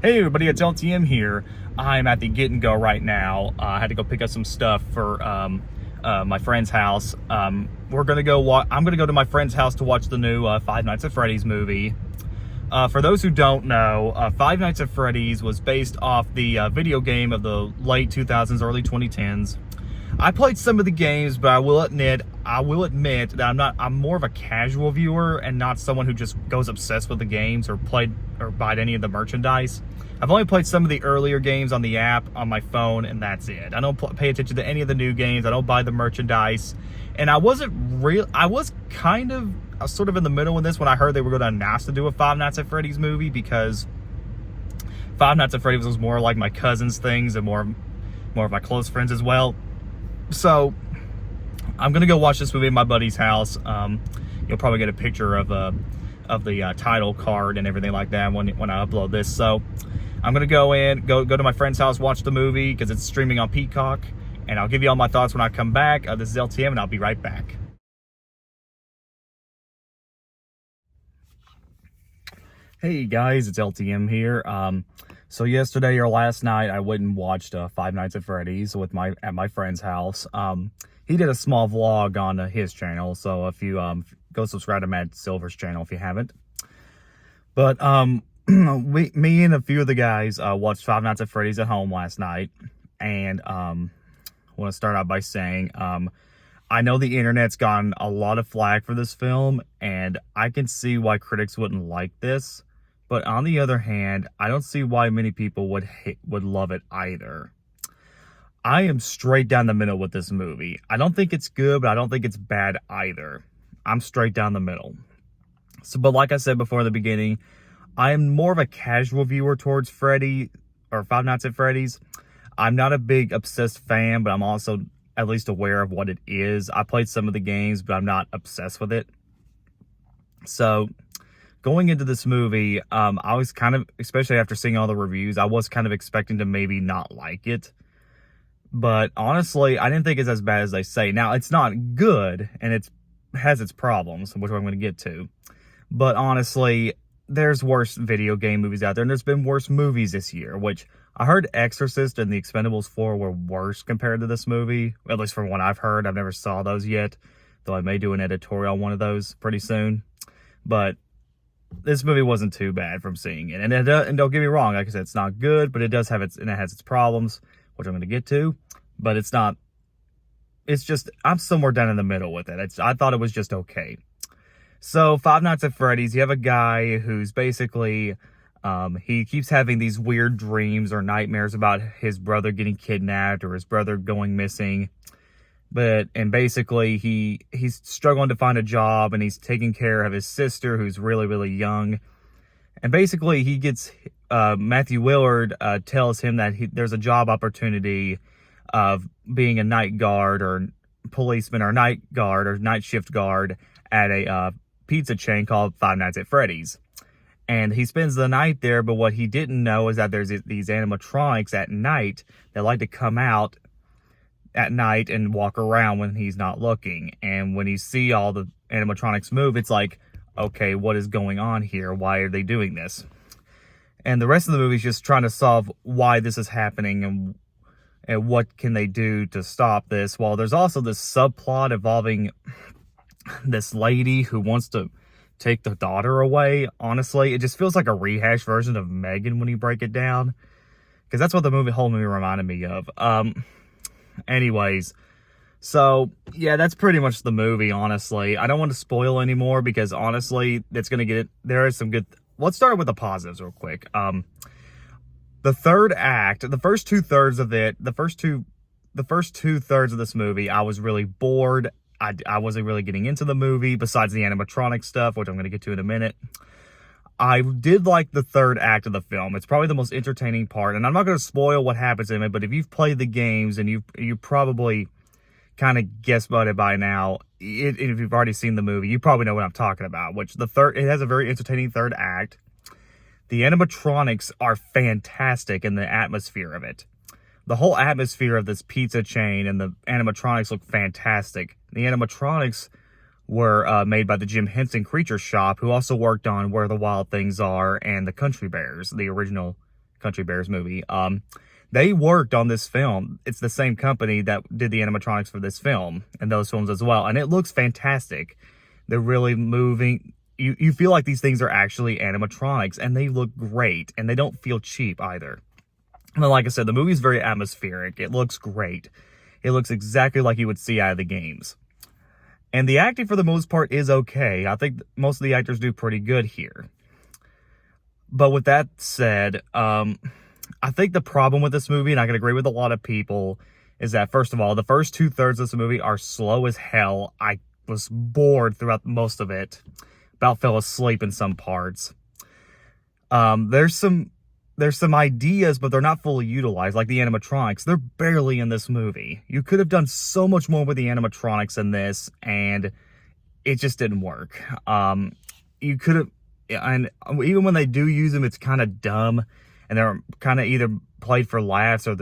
Hey everybody, it's LTM here. I'm at the Get and Go right now. I had to go pick up some stuff for my friend's house. We're gonna go. I'm gonna go to my friend's house to watch the new Five Nights at Freddy's movie. For those who don't know, Five Nights at Freddy's was based off the video game of the late 2000s, early 2010s. I played some of the games, but I will admit that I'm more of a casual viewer and not someone who just goes obsessed with the games or bought any of the merchandise. I've only played some of the earlier games on the app on my phone, and that's it. I don't pay attention to any of the new games. I don't buy the merchandise. And I was sort of in the middle with this when I heard they were going to announce to do a Five Nights at Freddy's movie, because Five Nights at Freddy's was more like my cousin's things and more of my close friends as well. So I'm gonna go watch this movie at my buddy's house. You'll probably get a picture of the title card and everything like that when I upload this. So I'm gonna go to my friend's house, watch the movie because it's streaming on Peacock, and I'll give you all my thoughts when I come back. This is LTM, and I'll be right back. Hey guys, it's LTM here. So yesterday or last night, I went and watched Five Nights at Freddy's at my friend's house. He did a small vlog on his channel, so if you go subscribe to Matt Silver's channel if you haven't. But me and a few of the guys watched Five Nights at Freddy's at home last night, and I want to start out by saying I know the internet's gotten a lot of flack for this film, and I can see why critics wouldn't like this. But on the other hand, I don't see why many people would love it either. I am straight down the middle with this movie. I don't think it's good, but I don't think it's bad either. I'm straight down the middle. But like I said before in the beginning, I am more of a casual viewer towards Freddy or Five Nights at Freddy's. I'm not a big obsessed fan, but I'm also at least aware of what it is. I played some of the games, but I'm not obsessed with it. So going into this movie, I was kind of, especially after seeing all the reviews, I was kind of expecting to maybe not like it. But honestly, I didn't think it's as bad as they say. Now, it's not good, and it has its problems, which I'm going to get to. But honestly, there's worse video game movies out there, and there's been worse movies this year, which I heard Exorcist and The Expendables 4 were worse compared to this movie, at least from what I've heard. I've never saw those yet, though I may do an editorial on one of those pretty soon. But this movie wasn't too bad from seeing it. And don't get me wrong, like I said, it's not good, but it has its problems, which I'm going to get to. But it's just, I'm somewhere down in the middle with it. I thought it was just okay. So Five Nights at Freddy's, you have a guy who's basically, he keeps having these weird dreams or nightmares about his brother getting kidnapped or his brother going missing. And basically he's struggling to find a job, and he's taking care of his sister who's really, really young. And basically he gets, Matthew Willard tells him that there's a job opportunity of being a night guard or policeman or night guard or night shift guard at a pizza chain called Five Nights at Freddy's. And he spends the night there, but what he didn't know is that there's these animatronics at night that like to come out at night and walk around when he's not looking. And when you see all the animatronics move, it's like, okay, what is going on here? Why are they doing this? And the rest of the movie is just trying to solve why this is happening and what can they do to stop this. While there's also this subplot involving this lady who wants to take the daughter away. Honestly, it just feels like a rehash version of Megan when you break it down, because that's what the whole movie reminded me of. Anyways, so yeah, that's pretty much the movie. Honestly, I don't want to spoil anymore because honestly, it's gonna get it. There is some good. Let's start with the positives real quick. The third act, the first two thirds of it, the first two thirds of this movie, I was really bored. I wasn't really getting into the movie besides the animatronic stuff, which I'm going to get to in a minute. I did like the third act of the film. It's probably the most entertaining part, and I'm not going to spoil what happens in it, but if you've played the games and you probably kind of guessed about it by now, if you've already seen the movie, you probably know what I'm talking about, which it has a very entertaining third act. The animatronics are fantastic in the atmosphere of it. The whole atmosphere of this pizza chain and the animatronics look fantastic. The animatronics were made by the Jim Henson Creature Shop, who also worked on Where the Wild Things Are and the Country Bears, the original Country Bears movie. They worked on this film. It's the same company that did the animatronics for this film and those films as well. And it looks fantastic. They're really moving. You feel like these things are actually animatronics, and they look great, and they don't feel cheap either. And like I said, the movie's very atmospheric. It looks great. It looks exactly like you would see out of the games. And the acting, for the most part, is okay. I think most of the actors do pretty good here. But with that said, I think the problem with this movie, and I can agree with a lot of people, is that, first of all, the first 2/3 of this movie are slow as hell. I was bored throughout most of it. About fell asleep in some parts. There's some ideas, but they're not fully utilized, like the animatronics. They're barely in this movie. You could have done so much more with the animatronics in this, and it just didn't work. You could have, and even when they do use them, it's kind of dumb, and they're kind of either played for laughs or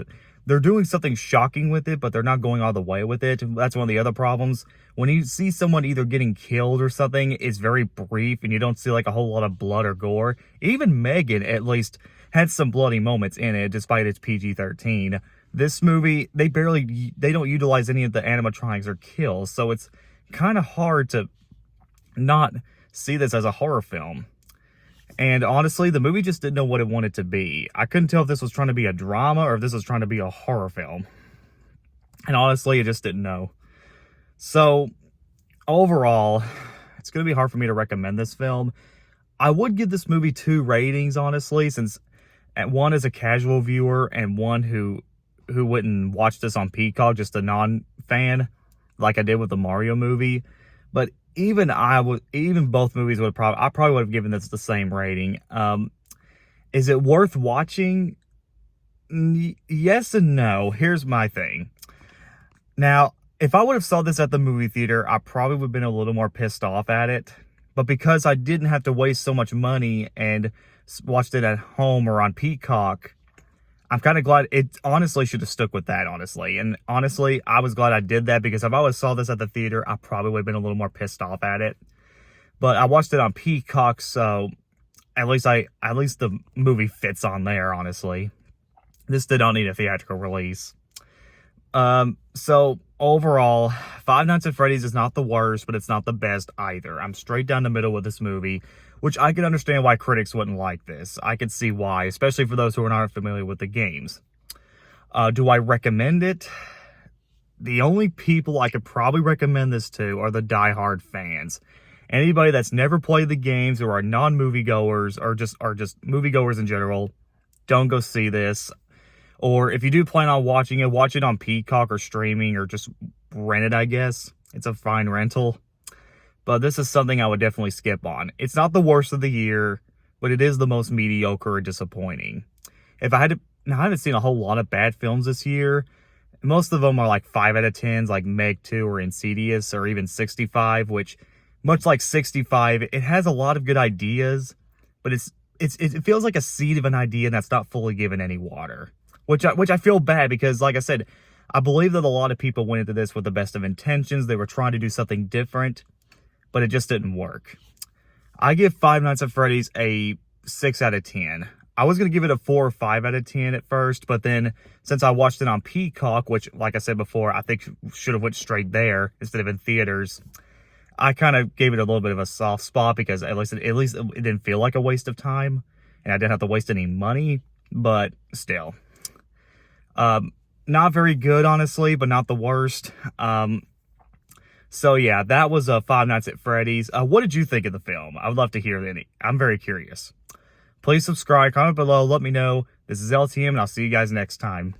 they're doing something shocking with it, but they're not going all the way with it. That's one of the other problems. When you see someone either getting killed or something, it's very brief, and you don't see like a whole lot of blood or gore. Even Megan, at least, had some bloody moments in it, despite its PG-13. This movie, they don't utilize any of the animatronics or kills, so it's kind of hard to not see this as a horror film. And honestly, the movie just didn't know what it wanted to be. I couldn't tell if this was trying to be a drama or if this was trying to be a horror film. And honestly, it just didn't know. So, overall, it's going to be hard for me to recommend this film. I would give this movie 2 ratings, honestly, since one is a casual viewer and one who wouldn't watch this on Peacock, just a non-fan, like I did with the Mario movie. But even both movies I probably would have given this the same rating. Is it worth watching? Yes and no. Here's my thing. Now, if I would have saw this at the movie theater, I probably would have been a little more pissed off at it. But because I didn't have to waste so much money and watched it at home or on Peacock, I'm kind of glad. It honestly should have stuck with that, honestly. And honestly, I was glad I did that, because if I would have saw this at the theater, I probably would have been a little more pissed off at it. But I watched it on Peacock, so at least the movie fits on there, honestly. This did not need a theatrical release. So overall, Five Nights at Freddy's is not the worst, but it's not the best either. I'm straight down the middle with this movie, which I can understand why critics wouldn't like this. I could see why, especially for those who are not familiar with the games. Do I recommend it? The only people I could probably recommend this to are the diehard fans. Anybody that's never played the games or are non-moviegoers or just moviegoers in general, don't go see this. Or if you do plan on watching it, watch it on Peacock or streaming, or just rent it, I guess. It's a fine rental. But this is something I would definitely skip on. It's not the worst of the year, but it is the most mediocre and disappointing. If I had to, now I haven't seen a whole lot of bad films this year. Most of them are like 5 out of 10s, like Meg 2 or Insidious, or even 65, which, much like 65, it has a lot of good ideas, but it feels like a seed of an idea that's not fully given any water. Which I feel bad, because, like I said, I believe that a lot of people went into this with the best of intentions. They were trying to do something different, but it just didn't work. I give Five Nights at Freddy's a 6 out of 10. I was going to give it a 4 or 5 out of 10 at first, but then since I watched it on Peacock, which, like I said before, I think should have went straight there instead of in theaters, I kind of gave it a little bit of a soft spot, because at least it didn't feel like a waste of time, and I didn't have to waste any money, but still. Not very good, honestly, but not the worst. So yeah, that was Five Nights at Freddy's. What did you think of the film? I would love to hear any. I'm very curious. Please subscribe, comment below, let me know. This is LTM, and I'll see you guys next time.